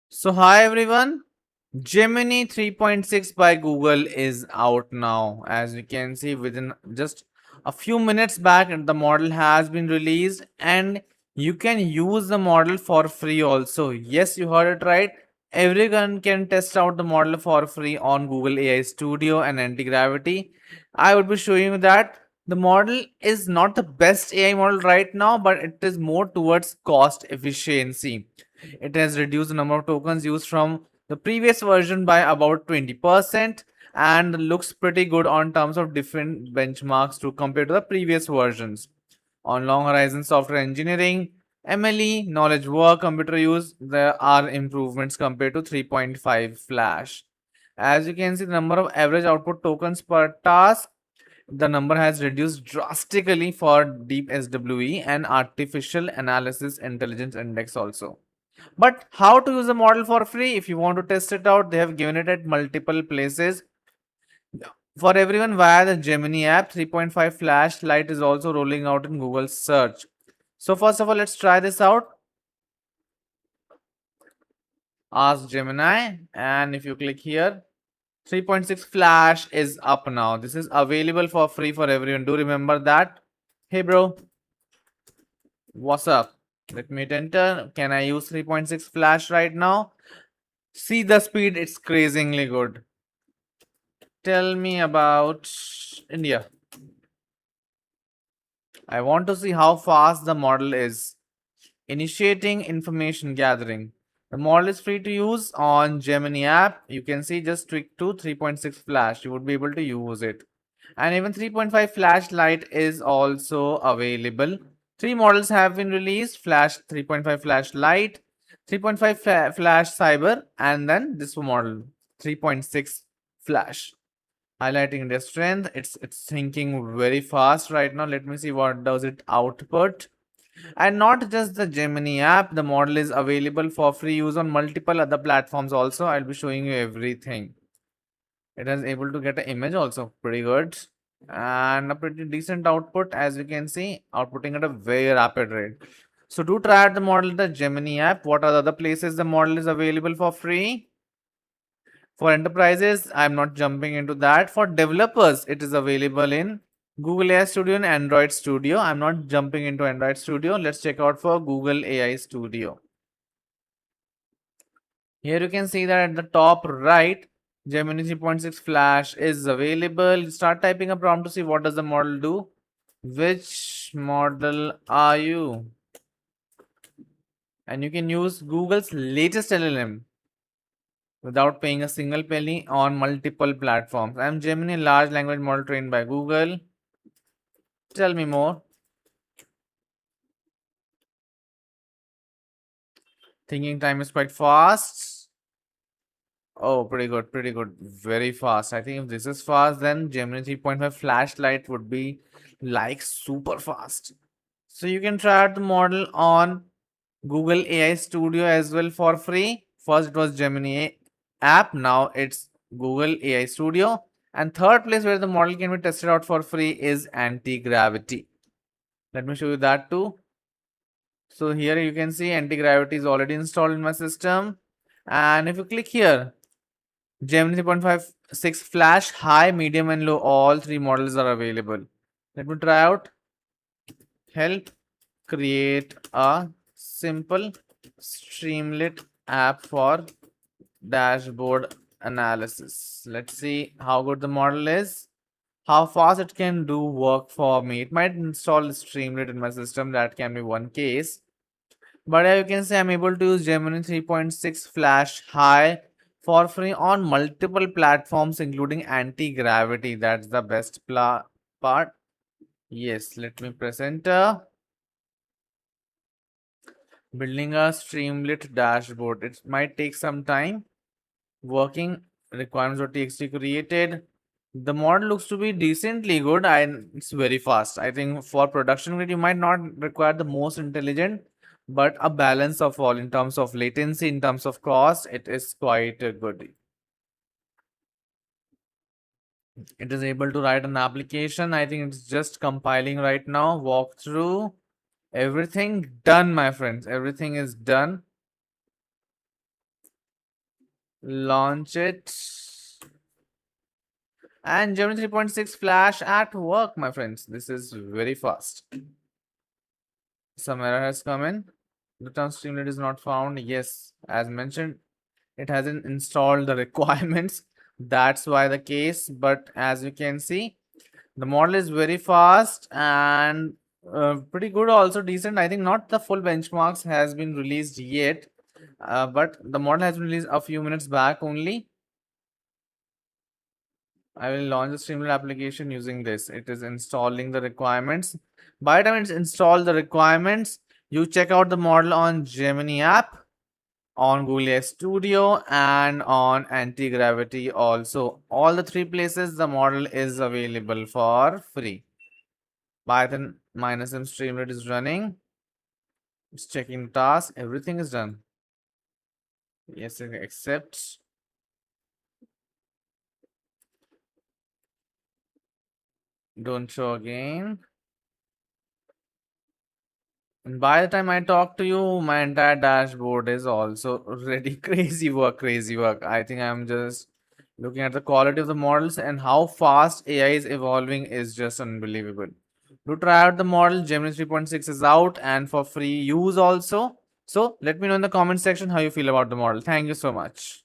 So hi everyone, Gemini 3.6 by Google is out now. As you can see, within just a few minutes back the model has been released and you can use the model for free also. Yes, you heard it right. Everyone can test out the model for free on Google AI Studio and Antigravity. I would be showing you that the model is not the best AI model right now, but it is more towards cost efficiency. It has reduced the number of tokens used from the previous version by about 20% and looks pretty good on terms of different benchmarks to compare to the previous versions. On long horizon software engineering, MLE, knowledge work, computer use, there are improvements compared to 3.5 Flash. As you can see, the number of average output tokens per task, the number has reduced drastically for deep SWE and artificial analysis intelligence index also. But how to use the model for free? If you want to test it out, they have given it at multiple places. For everyone via the Gemini app, 3.5 flashlight is also rolling out in Google search. So first of all, let's try this out. Ask Gemini, and if you click here, 3.6 flash is up now. This is available for free for everyone. Do remember that. Hey bro, what's up? Let me hit enter. Can I use 3.6 flash right now? See the speed, it's crazingly good. Tell me about India. I want to see how fast the model is. Initiating information gathering. The model is free to use on Gemini app. You can see just tweak to 3.6 flash. You would be able to use it. And even 3.5 flashlight is also available. Three models have been released: Flash 3.5 flashlight, 3.5 flash cyber, and then this model 3.6 flash. Highlighting the strength, it's thinking very fast right now. Let me see what does it output. And not just the Gemini app, the model is available for free use on multiple other platforms also. I'll be showing you everything. It is able to get an image also, pretty good, and a pretty decent output. As you can see, outputting at a very rapid rate. So do try out the model in the Gemini app. What are the other places the model is available for free? For enterprises, I'm not jumping into that. For developers, it is available in Google AI Studio and Android Studio. I'm not jumping into Android Studio. Let's check out for Google AI Studio. Here you can see that at the top right, Gemini 3.6 Flash is available. Start typing a prompt to see what does the model do. Which model are you? And you can use Google's latest LLM without paying a single penny on multiple platforms. I'm Gemini, large language model trained by Google. Tell me more. Thinking time is quite fast. Oh, pretty good, pretty good. Very fast. I think if this is fast, then Gemini 3.5 flashlight would be like super fast. So you can try out the model on Google AI Studio as well for free. First it was Gemini app, now it's Google AI Studio. And third place where the model can be tested out for free is Antigravity. Let me show you that too. So here you can see Antigravity is already installed in my system. And if you click here, Gemini 3.56 Flash, high, medium and low, all three models are available. Let me try out. Help create a simple Streamlit app for dashboard analysis. Let's see how good the model is, how fast it can do work for me. It might install Streamlit in my system. That can be one case. But you can say I'm able to use Gemini 3.6 Flash High for free on multiple platforms, including Anti-Gravity. That's the best part. Yes, let me press enter. Building a Streamlit dashboard. It might take some time. Working requirements.txt created. The model looks to be decently good and it's very fast. I think for production grade, you might not require the most intelligent, but a balance of all in terms of latency, in terms of cost, it is quite good. It is able to write an application. I think it's just compiling right now. Walk through everything done, my friends. Everything is done. Launch it. And Gemini 3.6 Flash at work, my friends. This is very fast. Some error has come in. The term streamlet is not found. Yes, as mentioned, it hasn't installed the requirements. That's why the case. But as you can see, the model is very fast and pretty good, also decent. I think not the full benchmarks has been released yet, but the model has been released a few minutes back only. I will launch the Streamlit application using this. It is installing the requirements. By the time it's installed the requirements, you check out the model on Gemini app, on Google AI Studio, and on Antigravity also. All the three places the model is available for free. Python -m Streamlit is running. It's checking task. Everything is done. Yes, accept. Don't show again. And by the time I talk to you, my entire dashboard is also ready. Crazy work, crazy work. I think I'm just looking at the quality of the models and how fast AI is evolving is just unbelievable. To try out the model, Gemini 3.6 is out and for free use also. So let me know in the comment section how you feel about the model. Thank you so much.